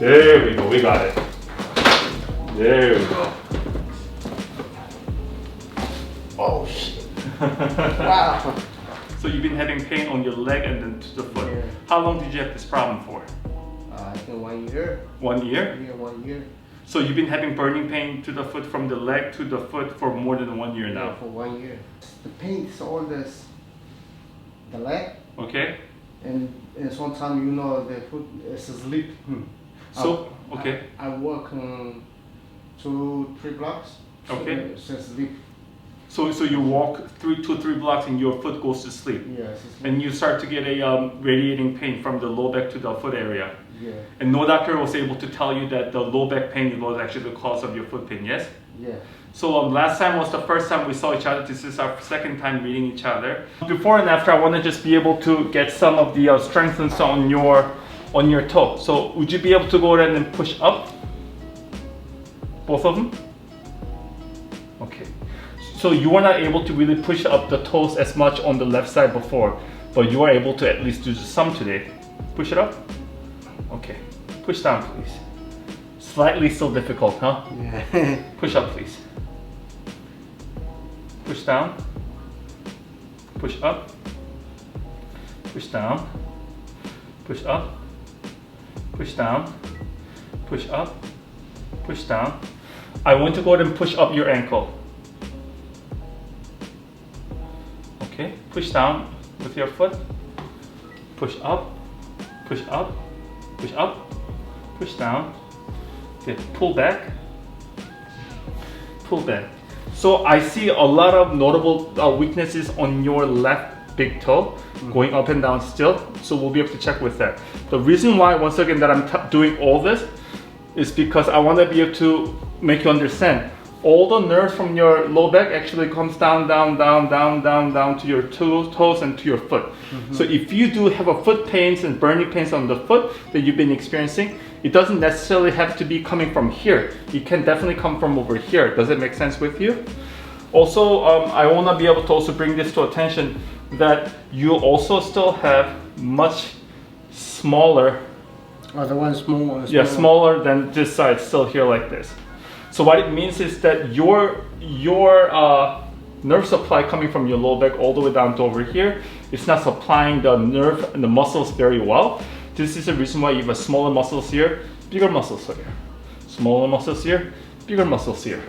There we go, we got it. There we go. Oh shit. Wow. So you've been having pain on your leg and then to the foot. Yeah. How long did you have this problem for? I think 1 year. 1 year? Yeah, 1 year. So you've been having burning pain to the foot from the leg to the foot for more than 1 year now? Yeah, for 1 year. The pain is all this, the leg. Okay. And sometimes, you know, the foot is sleep. So, okay. I work 2-3 blocks. Okay. So sleep. So you walk 2-3 blocks and your foot goes to sleep. Yes. And you start to get a radiating pain from the low back to the foot area. Yeah. And no doctor was able to tell you that the low back pain was actually the cause of your foot pain, yes? Yeah. So last time was the first time we saw each other. This is our second time meeting each other. Before and after, I want to just be able to get some of the strengthens on your toe. So would you be able to go ahead and push up? Both of them? Okay. So you were not able to really push up the toes as much on the left side before, but you are able to at least do some today. Push it up. Okay. Push down, please. Slightly still difficult, huh? Yeah. Push up, please. Push down. Push up. Push down. Push up. Push down. Push up. Push down. I want to go ahead and push up your ankle. Okay, push down with your foot. Push up. Push up. Push up. Push down. Okay, pull back. Pull back. So I see a lot of notable weaknesses on your left big toe, going up and down still. So we'll be able to check with that. The reason why, once again, that I'm doing all this is because I want to be able to make you understand all the nerves from your low back actually comes down to your toes and to your foot. So if you do have a foot pains and burning pains on the foot that you've been experiencing, it doesn't necessarily have to be coming from here. It can definitely come from over here. Does it make sense with you? Also, I want to be able to also bring this to attention that you also still have much smaller. Oh, the one small. Yeah, smaller than this side, still here like this. So what it means is that your nerve supply coming from your low back all the way down to over here, it's not supplying the nerve and the muscles very well. This is the reason why you have smaller muscles here, bigger muscles here. Smaller muscles here, bigger muscles here.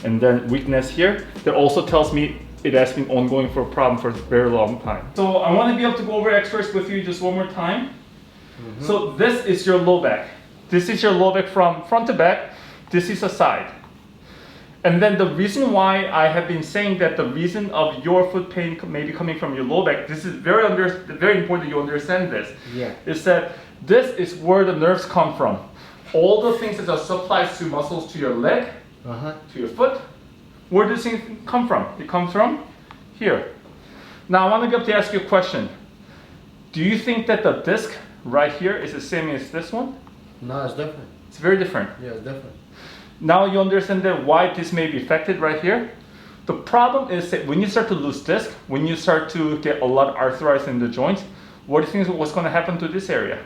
And then weakness here. That also tells me it has been ongoing for a problem for a very long time. So I want to be able to go over exercise with you just one more time. So this is your low back. This is your low back from front to back. This is a side. And then the reason why I have been saying that the reason of your foot pain may be coming from your low back, this is very important that you understand this. Yeah. Is that this is where the nerves come from. All the things that are supplies to muscles to your leg, to your foot, where does it come from? It comes from here. Now I want to be able to ask you a question. Do you think that the disc right here is the same as this one? No, it's different. It's very different. Yeah, it's different. Now you understand that why this may be affected right here. The problem is that when you start to lose disc, when you start to get a lot of arthritis in the joints, what do you think is what's going to happen to this area?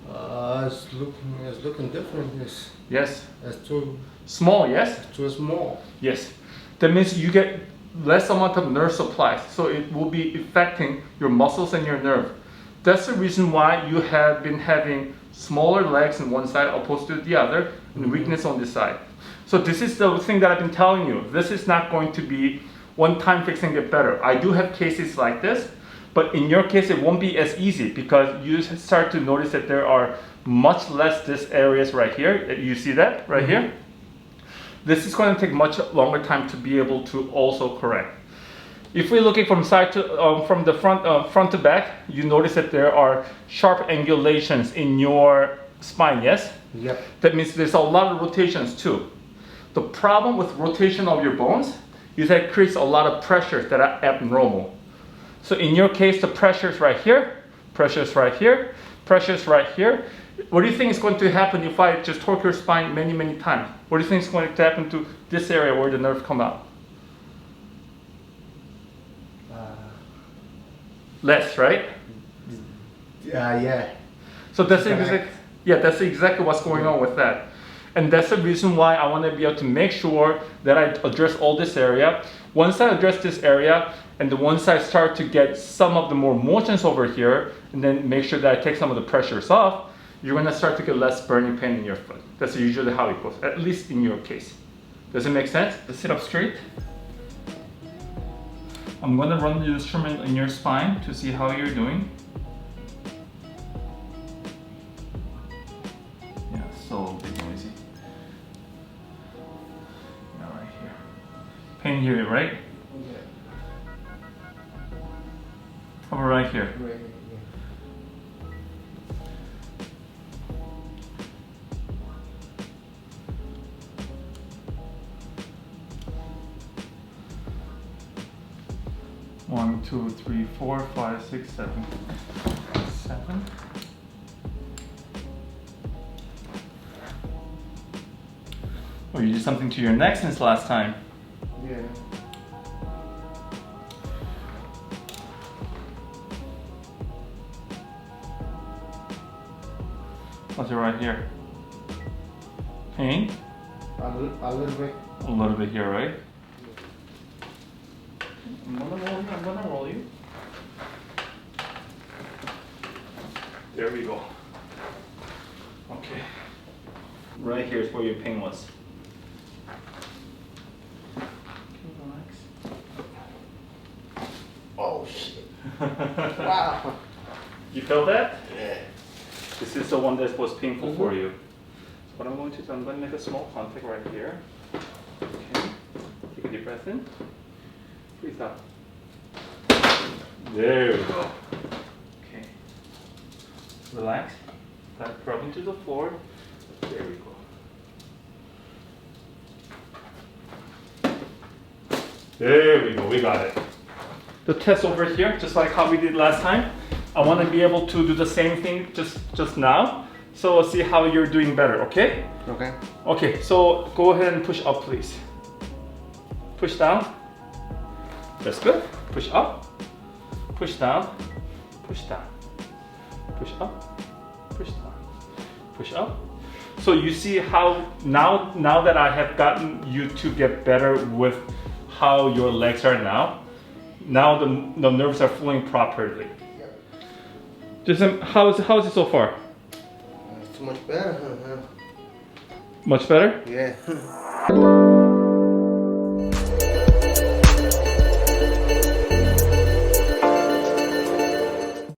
It's looking different. Yes. It's too Small, yes? it's too small. Yes. That means you get less amount of nerve supply, so it will be affecting your muscles and your nerve. That's the reason why you have been having smaller legs on one side opposed to the other, and weakness on this side. So this is the thing that I've been telling you. This is not going to be one time fix and get better. I do have cases like this, but in your case it won't be as easy because you start to notice that there are much less this areas right here. You see that right here? This is going to take much longer time to be able to also correct. If we're looking from side to from the front to back, you notice that there are sharp angulations in your spine. Yes. Yep. That means there's a lot of rotations too. The problem with rotation of your bones is that it creates a lot of pressures that are abnormal. So in your case, the pressures right here, pressures right here, pressures right here. What do you think is going to happen if I just torque your spine many times? What do you think is going to happen to this area where the nerve come out? Less, right? Yeah. So that's Correct. that's exactly what's going on with that. And that's the reason why I want to be able to make sure that I address all this area. Once I address this area, and then once I start to get some of the more motions over here, and then make sure that I take some of the pressures off, you're going to start to get less burning pain in your foot. That's usually how it goes, at least in your case. Does it make sense? Let's sit up straight. I'm going to run the instrument in your spine to see how you're doing. Yeah, still a bit noisy. Yeah, right here. Pain here, right? Yeah. How about right here? Right. One, two, three, 4, 5, 6, 7. 7. Oh, you did something to your neck since last time. Yeah. What's it right here? Pain? A little bit. A little bit here, right? I'm gonna roll you. There we go. Okay. Right here is where your pain was. Okay, relax. Oh shit. Wow. You felt that? Yeah. This is the one that was painful for you. So what I'm going to do, I'm going to make a small contact right here. Okay. Take a deep breath in. Breathe out. There we go. Okay. Relax. Drop into the floor. There we go. There we go. We got it. The test over here, just like how we did last time. I want to be able to do the same thing just now. So let's see how you're doing better, okay? Okay. Okay, so go ahead and push up, please. Push down. That's good. Push up. Push down. Push down. Push up. Push down. Push up. So you see how now that I have gotten you to get better with how your legs are now the nerves are flowing properly. Yep. Just how is it so far? It's much better. Much better? Yeah.